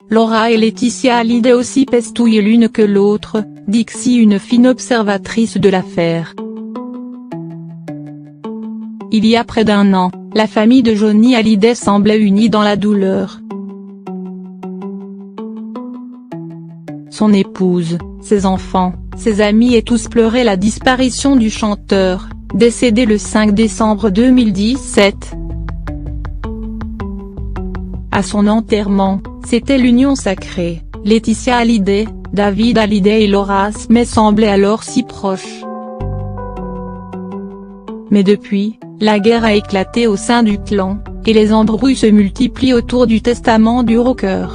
Laura et Laetitia Hallyday aussi pestouillent l'une que l'autre, Dixie, une fine observatrice de l'affaire. Il y a près d'un an, la famille de Johnny Hallyday semblait unie dans la douleur. Son épouse, ses enfants, ses amis et tous pleuraient la disparition du chanteur, décédé le 5 décembre 2017. À son enterrement, c'était l'union sacrée, Laetitia Hallyday, David Hallyday et Laura Smith semblaient alors si proches. Mais depuis, la guerre a éclaté au sein du clan, et les embrouilles se multiplient autour du testament du rocker.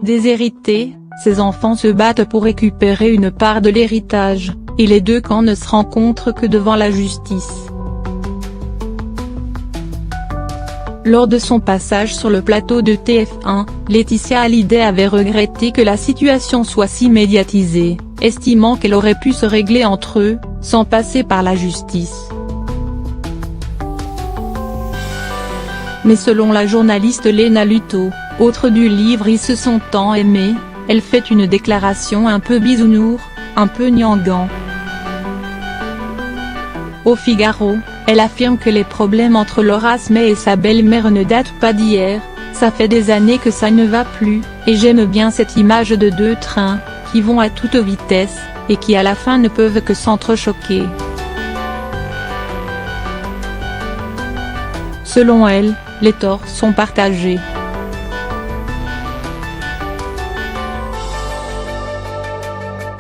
Déshérités, ses enfants se battent pour récupérer une part de l'héritage, et les deux camps ne se rencontrent que devant la justice. Lors de son passage sur le plateau de TF1, Laetitia Hallyday avait regretté que la situation soit si médiatisée, estimant qu'elle aurait pu se régler entre eux, sans passer par la justice. Mais selon la journaliste Léna Luto, autre du livre Ils se sont tant aimés, elle fait une déclaration un peu bisounours, un peu gnangnan. Au Figaro, elle affirme que les problèmes entre Laura Smith et sa belle-mère ne datent pas d'hier, ça fait des années que ça ne va plus, et j'aime bien cette image de deux trains, qui vont à toute vitesse, et qui à la fin ne peuvent que s'entrechoquer. Selon elle, les torts sont partagés.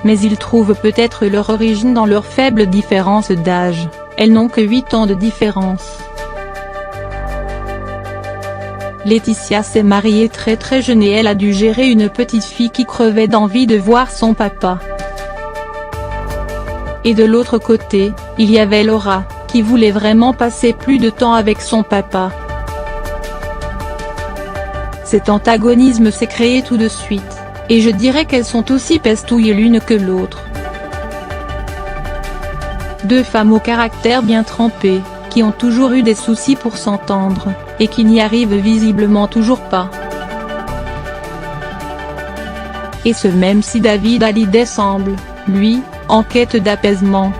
Mais ils trouvent peut-être leur origine dans leur faible différence d'âge, elles n'ont que 8 ans de différence. Laetitia s'est mariée très jeune et elle a dû gérer une petite fille qui crevait d'envie de voir son papa. Et de l'autre côté, il y avait Laura, qui voulait vraiment passer plus de temps avec son papa. Cet antagonisme s'est créé tout de suite, et je dirais qu'elles sont aussi pestouillées l'une que l'autre. Deux femmes au caractère bien trempé, qui ont toujours eu des soucis pour s'entendre, et qui n'y arrivent visiblement toujours pas. Et ce même si David Hallyday semble, lui, en quête d'apaisement.